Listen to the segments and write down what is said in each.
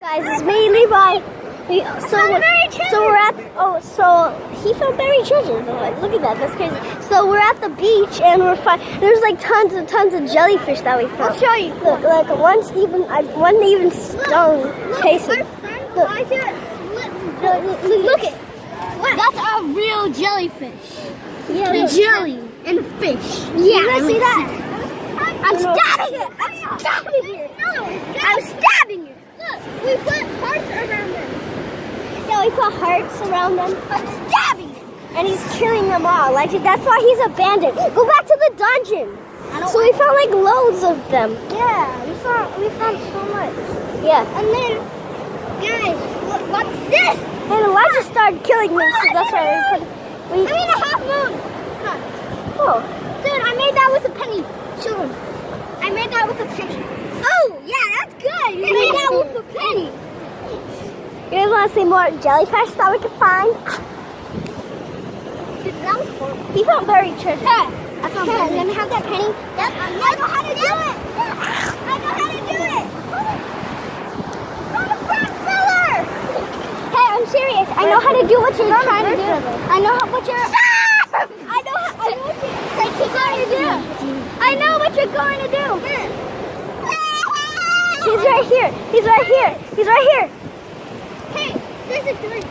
Guys, it's me, Levi. So he found buried treasure. Look at that, that's crazy. So we're at the beach and there's like tons and tons of jellyfish that we found. I'll show you. Look, like one even stung Casey. Look it. That's a real jellyfish. Yeah, the jelly and the fish. Yeah, you guys see that? I'm stabbing it. I'm stabbing it. I'm stabbing it. Look, we put hearts around them. Yeah, we put hearts around them. I'm stabbing it. And he's killing them all. Like that's why he's abandoned. Go back to the dungeon. So we found like loads of them. Yeah, we found so much. Yeah. And then, guys, look, what's this? And Elijah started killing them, so that's why I mean a half moon. Oh. Dude, I made that with a penny. Show him. I made that with a penny. Oh, yeah, that's good. You made that with a penny. You guys want to see more jellyfish that we could find? Dude, that was horrible. He found buried treasure. Hey, I found penny. Let me have that penny. Yep, I know how to do it. I know how to do it. I'm a crab filler. Hey, I'm serious. I know how to do what you're trying to do. I know what you're... Stop! I know what you're going to do. I know what you're going to do. He's right here. He's right here. He's right here. Hey, there's a drink.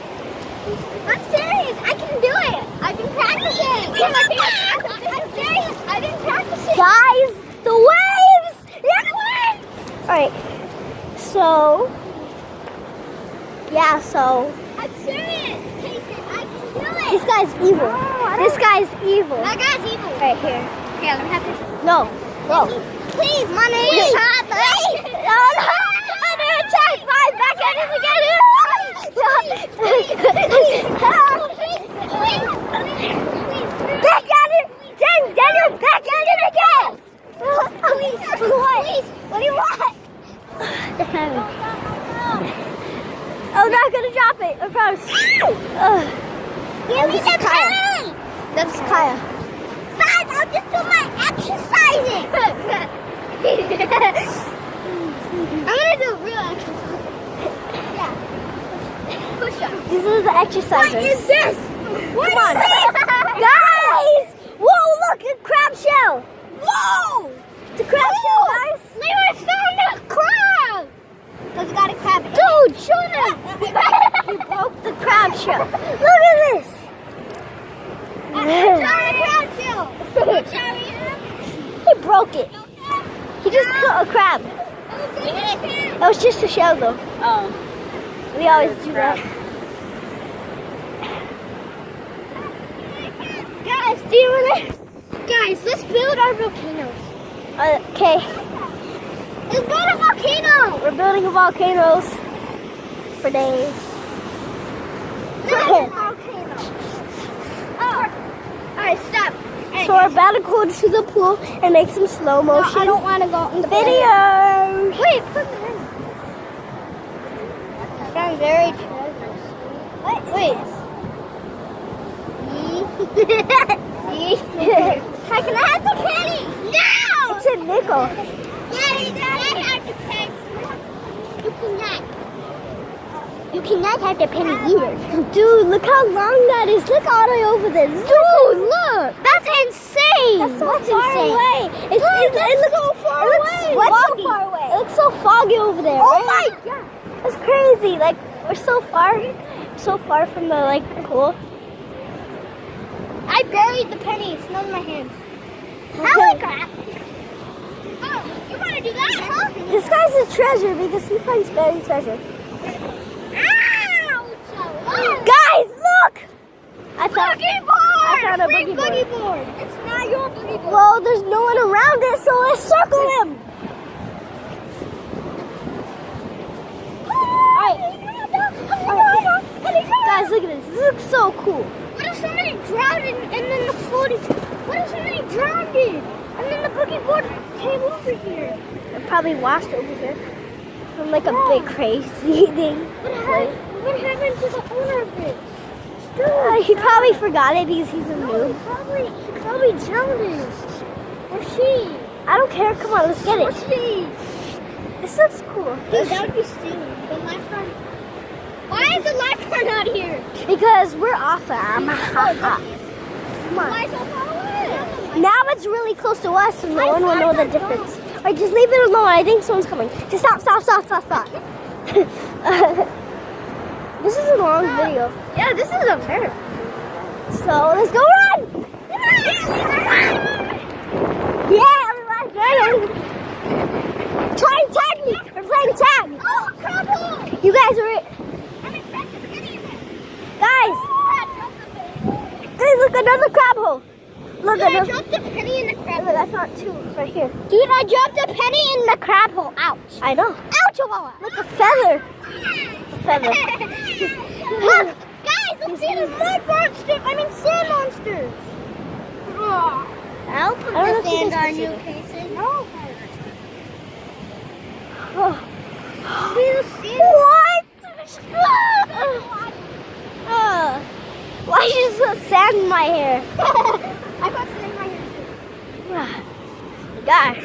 I'm serious. I can do it. I've been practicing. I'm serious. I've been practicing. Guys, the waves! Alright. So... Yeah, so... I'm serious. Jason, I can do it. This guy's evil. This guy's evil. That guy's evil. Right here. Here, let me have this. No. Go. Please, money. Please. Under attack. Fine. Back at him again. Back at it. Daniel, back at it again. Please. What do you want? The phone. I'm not gonna drop it. I promise. Give me the penny. That's Kaya. Fine, I'll just do my exercising. I'm gonna do real exercise. Yeah. Push up. These are the exercises. What is this? Come on. Guys! Whoa, look, a crab shell. Whoa! It's a crab shell, guys. Levi found a crab. Cause got a crab. Dude, show them. You broke the crab shell. Look at this. He broke it. He just cut a crab. It was just a shell though. Oh. We always do that. Guys, do you want to? Guys, let's build our volcanoes. Okay. Let's build a volcano. We're building volcanoes for days. Volcano. Oh. Alright, stop. So we're about to go to the pool and make some slow motion. I don't want to go in the video. Wait, put it in. I found very treasures. What? Wait. How can I have the penny? No! It's a nickel. Daddy, I have the penny. You cannot. You cannot have the penny either. Dude, look how long that is. Look all the way over there. Dude, look. That's insane. That's so What's far insane? away. It looks so far away. What's so far away? It looks so foggy over there. Oh right? my God. That's crazy. Like we're so far from the pool. I buried the penny. It smells in my hands. Holy crap. Oh, you want to do that, huh? This guy's a treasure because he finds buried treasure. Guys, look! I found a boogie board. It's not your boogie board. Well, there's no one around it, so let's circle him. Guys, look at this. This looks so cool. What if somebody drowned and then the floating? What if somebody drowned it and then the boogie board came over here? It probably washed over here from like a big crazy thing. What happened to the owner of it? He probably forgot it because he's a noob. He probably drowned it. Or she. I don't care. Come on, let's get Or it. she. This looks cool. Dude, that would be stealing. But my friend Because we're awesome. Come Why on. so far away? Now it's really close to us, so no one will know the difference. Alright, just leave it alone. I think someone's coming. Just stop. This is a long video. Yeah, this is a fair. So let's go run! Yeah, everyone's running. Try and tag me. We're playing tag. Oh, crab hole! You guys are it. I'm expecting to get in there. Guys, Oh, guys, look, another crab hole. Look, I another. dropped a penny in the crab Look, hole. that's not two. Right here. Dude, I dropped a penny in the crab hole. Ouch. I know. Ouch, Chihuahua. Look, a feather. A feather. Look, guys, let's see the mud monster. I mean, sand monsters. I'll put I don't the know if you sand guys on can you, see Casey. No. Oh. See the sand? What? Why is there sand in my hair? I got sand in my hair too. Gosh.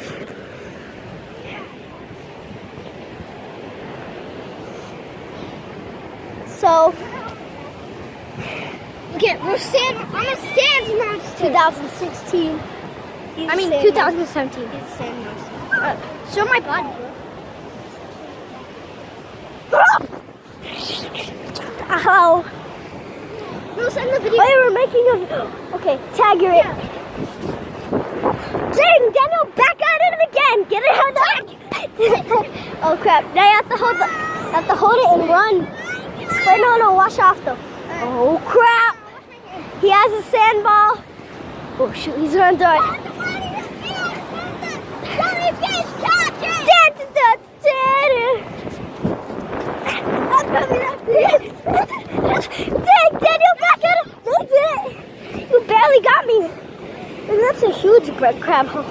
So, Okay, we're sand. I'm a sand monster. 2016. I mean, Sand 2017. It's sand monster. Show my body, bro. Ow. No, send the video. Wait, we're making a. Okay, tag your it. Dang, Daniel, back at it again. Get it out of Oh crap! Now you have to hold it and run. Wait, no, wash off though. Oh crap! He has a sandball. Oh shoot, he's gonna throw it. Dang, Daniel, back at it. They did it. You barely got me. And that's a huge crab hole. I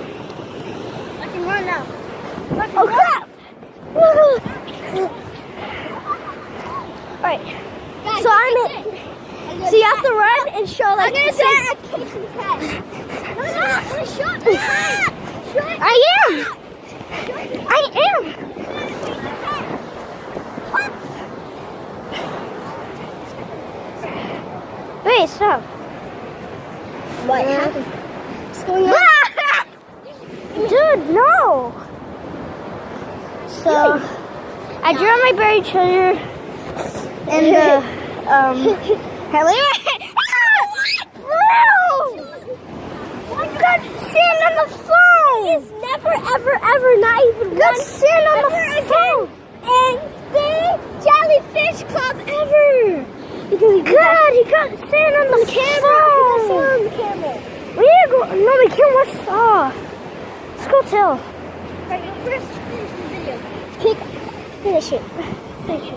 can run now. Oh crap! Alright, Guys, so I'm it. So you have to run and show like. I'm gonna say a Casey's head. No, I'm gonna show it. I am. Wait, stop. What happened? What's going on? Dude, no. So I drew my buried treasure in the I got sand on the phone. He's never, ever, not even got sand on the phone. And the jellyfish club ever. God, he got sand on the camera. He got sand on the camera. We need to go. No, we can't watch Saw. Let's go tell. Right, you first finish the video. Finish it. Finish it.